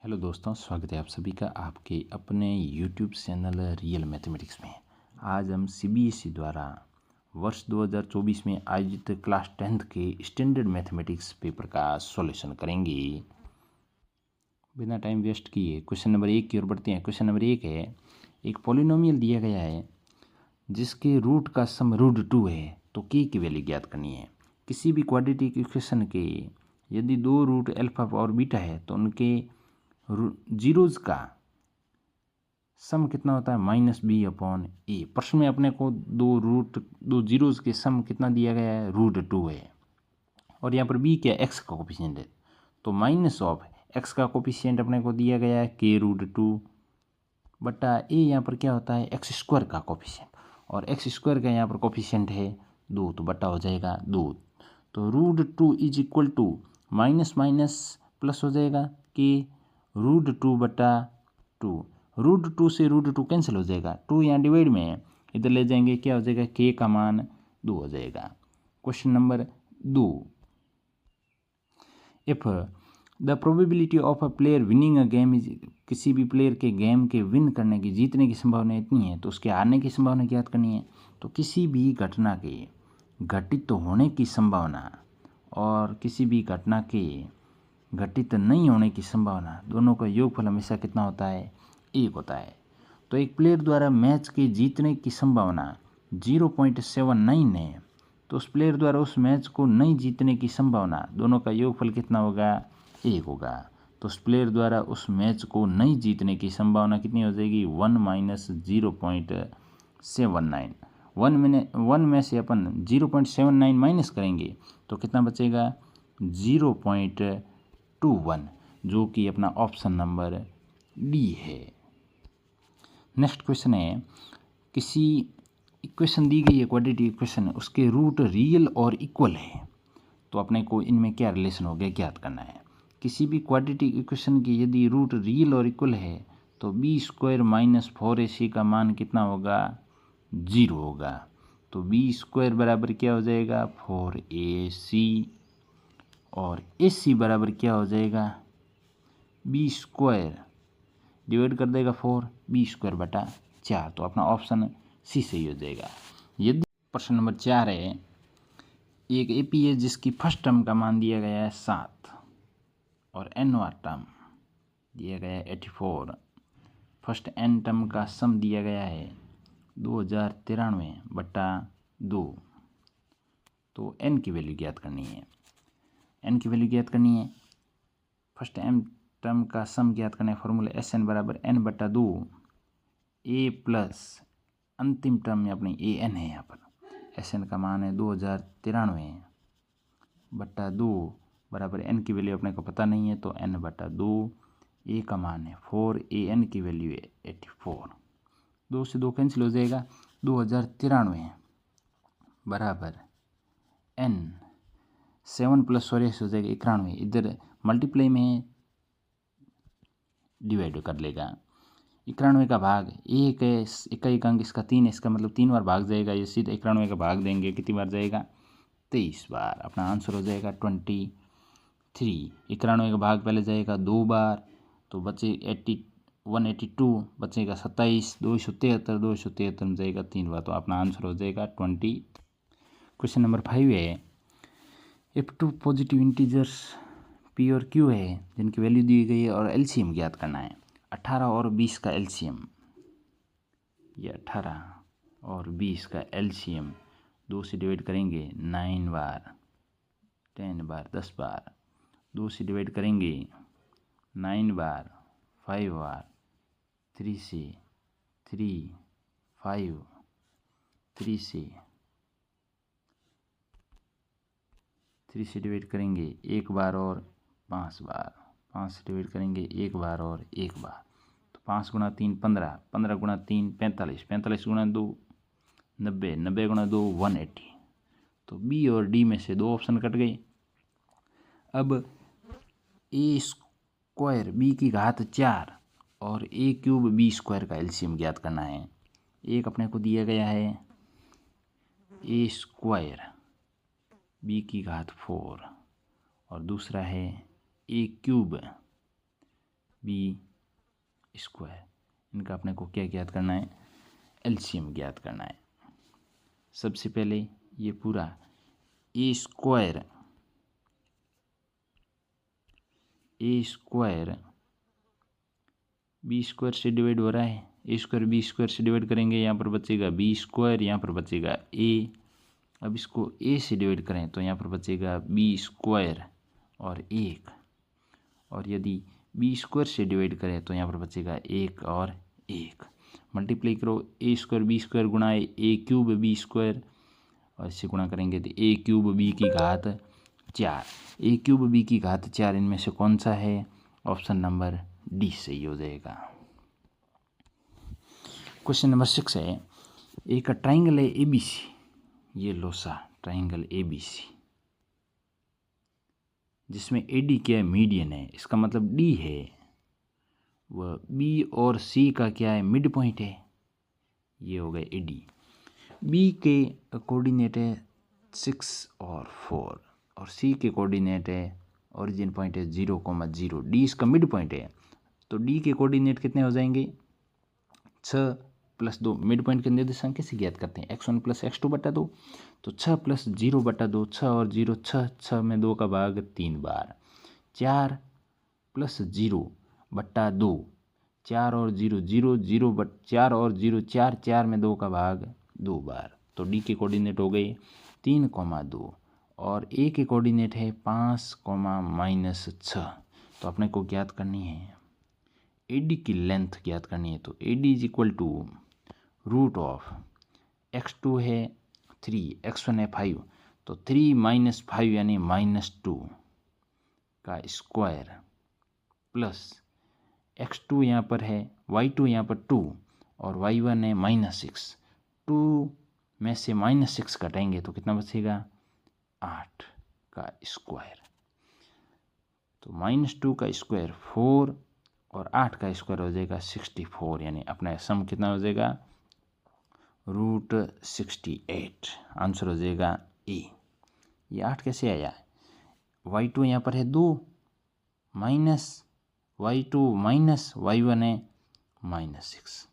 Hello दोस्तों, स्वागत है आप सभी का आपके अपने यूट्यूब चैनल रियल मैथमेटिक्स में। आज हम सीबीएसई द्वारा वर्ष 2024 में आयोजित क्लास 10th के स्टैंडर्ड मैथमेटिक्स पेपर का सॉल्यूशन करेंगे। बिना टाइम वेस्ट किए क्वेश्चन नंबर 1 की ओर बढ़ते हैं। क्वेश्चन नंबर 1 है, एक पॉलिनोमियल दिया गया है जिसके रूट का सम √2 है, तो के की वैल्यू ज्ञात करनी है। किसी भी क्वाड्रेटिक इक्वेशन के यदि दो रूट अल्फा और बीटा है तो उनके जीरोज का सम कितना होता है -b/a। प्रश्न में अपने को दो जीरोज के सम कितना दिया गया है, √2 है, और यहाँ पर b क्या x का कोफिशिएंट है, तो माइनस ऑफ x का कोफिशिएंट अपने को दिया गया है k√2 बटा a, यहाँ पर क्या होता है x² का कोफिशिएंट, और x² का यहाँ पर कोफिशिएंट है 2, तो बटा हो जाएगा 2। तो √2 is equal to minus minus plus हो जाएगा कि √2 बटा 2। √2 से √2 कैंसिल हो जाएगा, 2 यहाँ डिवाइड में है, इधर ले जाएंगे क्या हो जाएगा, k का मान 2 हो जाएगा। Question number 2, if the probability of a player winning a game is, किसी भी प्लेयर के गेम के विन करने की, जीतने की संभावना इतनी है तो उसके हारने की संभावना ज्ञात करनी है। तो किसी भी घटना के घटित होने की संभावना और किसी भी घटना के घटित नहीं होने की संभावना, दोनों का योगफल हमेशा कितना होता है, 1 होता है। तो एक प्लेयर द्वारा मैच के जीतने की संभावना 0.79 है, तो उस प्लेयर द्वारा उस मैच को नहीं जीतने की संभावना, दोनों का योगफल कितना होगा, 1 होगा। तो उस प्लेयर द्वारा उस मैच को नहीं जीतने की संभावना कितनी हो जाएगी, 1 - 0.79। 1 में से अपन 0.79 माइनस करेंगे तो कितना बचेगा, 0.21, जो कि अपना ऑप्शन नंबर डी है। नेक्स्ट क्वेश्चन है, किसी इक्वेशन दी गई है क्वाड्रेटिक इक्वेशन, उसके रूट रियल और इक्वल है, तो अपने को इनमें क्या रिलेशन हो गया ज्ञात करना है। किसी भी क्वाड्रेटिक इक्वेशन की यदि रूट रियल और इक्वल है तो b² - 4ac का मान कितना होगा, 0 होगा। तो b² बराबर क्या हो जाएगा, 4ac, और ac बराबर क्या हो जाएगा, b² डिवाइड कर देगा 4, b² बटा 4, तो अपना ऑप्शन सी सही हो जाएगा। यदि प्रश्न नंबर 4 है, एक एपी है जिसकी फर्स्ट टर्म का मान दिया गया है 7 और nवां टर्म दिया गया है 84, फर्स्ट n टर्म का सम दिया गया है 2093/2, तो n की वैल्यू ज्ञात करनी है। n की वैल्यू ज्ञात करनी है, फर्स्ट m टर्म का सम ज्ञात करना है। Formula SN = n/2, a plus अंतिम टर्म में अपनी an है, यहाँ पर SN का मान है 2093/2 बराबर n की वैल्यू अपने को पता नहीं है, तो n/2, a का मान है 4, an की वैल्यू है 84, 2 से 2 कैंसिल हो जाएगा, 2093 बराबर n, 7 + 84 हो जाएगा 91, इधर मल्टीप्लाई में डिवाइड कर लेगा। 91 का भाग 1 है, इकाई अंक इसका 3 है, इसका मतलब 3 बार भाग जाएगा, ये सीधा 91 का भाग देंगे कितनी बार जाएगा, 23 बार। अपना आंसर हो जाएगा 23। 91 का भाग पहले जाएगा 2 बार, तो बचे 182, बचेगा 27, 273 में जाएगा 3 बार, तो अपना आंसर हो जाएगा 20। क्वेश्चन नंबर 5 है, इफ 2 पॉजिटिव इंटीजर्स p और q है जिनकी वैल्यू दी गई है और एलसीएम ज्ञात करना है। 18 और 20 का एलसीएम, ये 18 और 20 का एलसीएम 2 से डिवाइड करेंगे 9 बार, 10 बार, 10 बार, 2 से डिवाइड करेंगे 9 बार, 5 बार, 3 से 3, 5, 3 से डिवाइड करेंगे 1 बार और 5 बार, 5 से डिवाइड करेंगे 1 बार और 1 बार, तो 5 × 3 15, 15 × 3 45, 45 × 2 90, 90 × 2 180, तो बी और डी में से 2 ऑप्शन कट गए। अब a² b की घात 4 और a³ b² का एलसीएम ज्ञात करना है। एक अपने को दिया गया है a² b की घात 4 और दूसरा है a³ बी स्क्वायर। इनका अपने को क्या ज्ञात करना है? एलसीएम ज्ञात करना है। सबसे पहले ये पूरा ए स्क्वायर बी स्क्वायर से डिवाइड हो रहा है, ए स्क्वायर बी स्क्वायर से डिवाइड करेंगे, यहाँ पर बचेगा बी स्क्वायर, यहाँ पर बचेगा ए। अब इसको ए से डिवाइड करें तो यहाँ पर बचेगा बी स्क्वायर और 1, और यदि बी स्क्वायर से डिवाइड करें तो यहाँ पर बचेगा 1 और 1। मल्टीप्लाई करो, ए स्क्वायर बी स्क्वायर गुणा ए क्यूब बी स्क्वायर, और इससे गुणा करेंगे तो ए क्यूब बी की घात 4। ए क्यूब बी की घात 4 इनमें से कौन सा है? ऑप्शन नंबर डी सही हो जाएगा। क्वेश्चन नंबर 6 है, एक ट्राइंगल है एबीसी, ये लो सा ट्राइंगल एबीसी, जिसमें एडी क्या है? मीडियन है। इसका मतलब डी है वह बी और सी का क्या है? मिड पॉइंट है। ये हो गए एडी। बी के कोऑर्डिनेट है 6 और 4, और सी के कोऑर्डिनेट है, ओरिजिन पॉइंट है 0,0। डी इसका मिड पॉइंट है, तो डी के कोऑर्डिनेट कितने हो जाएंगे? 6 + 2। मिड पॉइंट के निर्देशांक कैसे ज्ञात करते हैं? x1 + x2 बटा 2, तो 6 + 0 बटा 2, 6 और 0 6 में 2 का भाग 3 बार, 4 + 0 बटा 2, 4 और 0 0 0 बट 4 और 0 4, 4 में 2 का भाग 2 बार। तो डी के कोऑर्डिनेट हो गए 3,2, और ए के कोऑर्डिनेट है 5,-6। तो अपने को ज्ञात करनी है एडी की लेंथ ज्ञात करनी है। तो AD is equal to x2 है 3, x1 है 5, तो 3 - 5 यानी -2 का स्क्वायर, प्लस x2 यहाँ पर है, y2 यहाँ पर 2, और y1 है -6। 2 में से -6 घटाएंगे तो कितना बचेगा? 8 का स्क्वायर। तो -2 का स्क्वायर 4, और 8 का स्क्वायर हो जाएगा 64, यानी अपना सम कितना हो जाएगा? √68। आंसर हो जाएगा ए। ये 8 कैसे आया? y2 यहाँ पर है 2, माइनस y2 माइनस y1 है -6।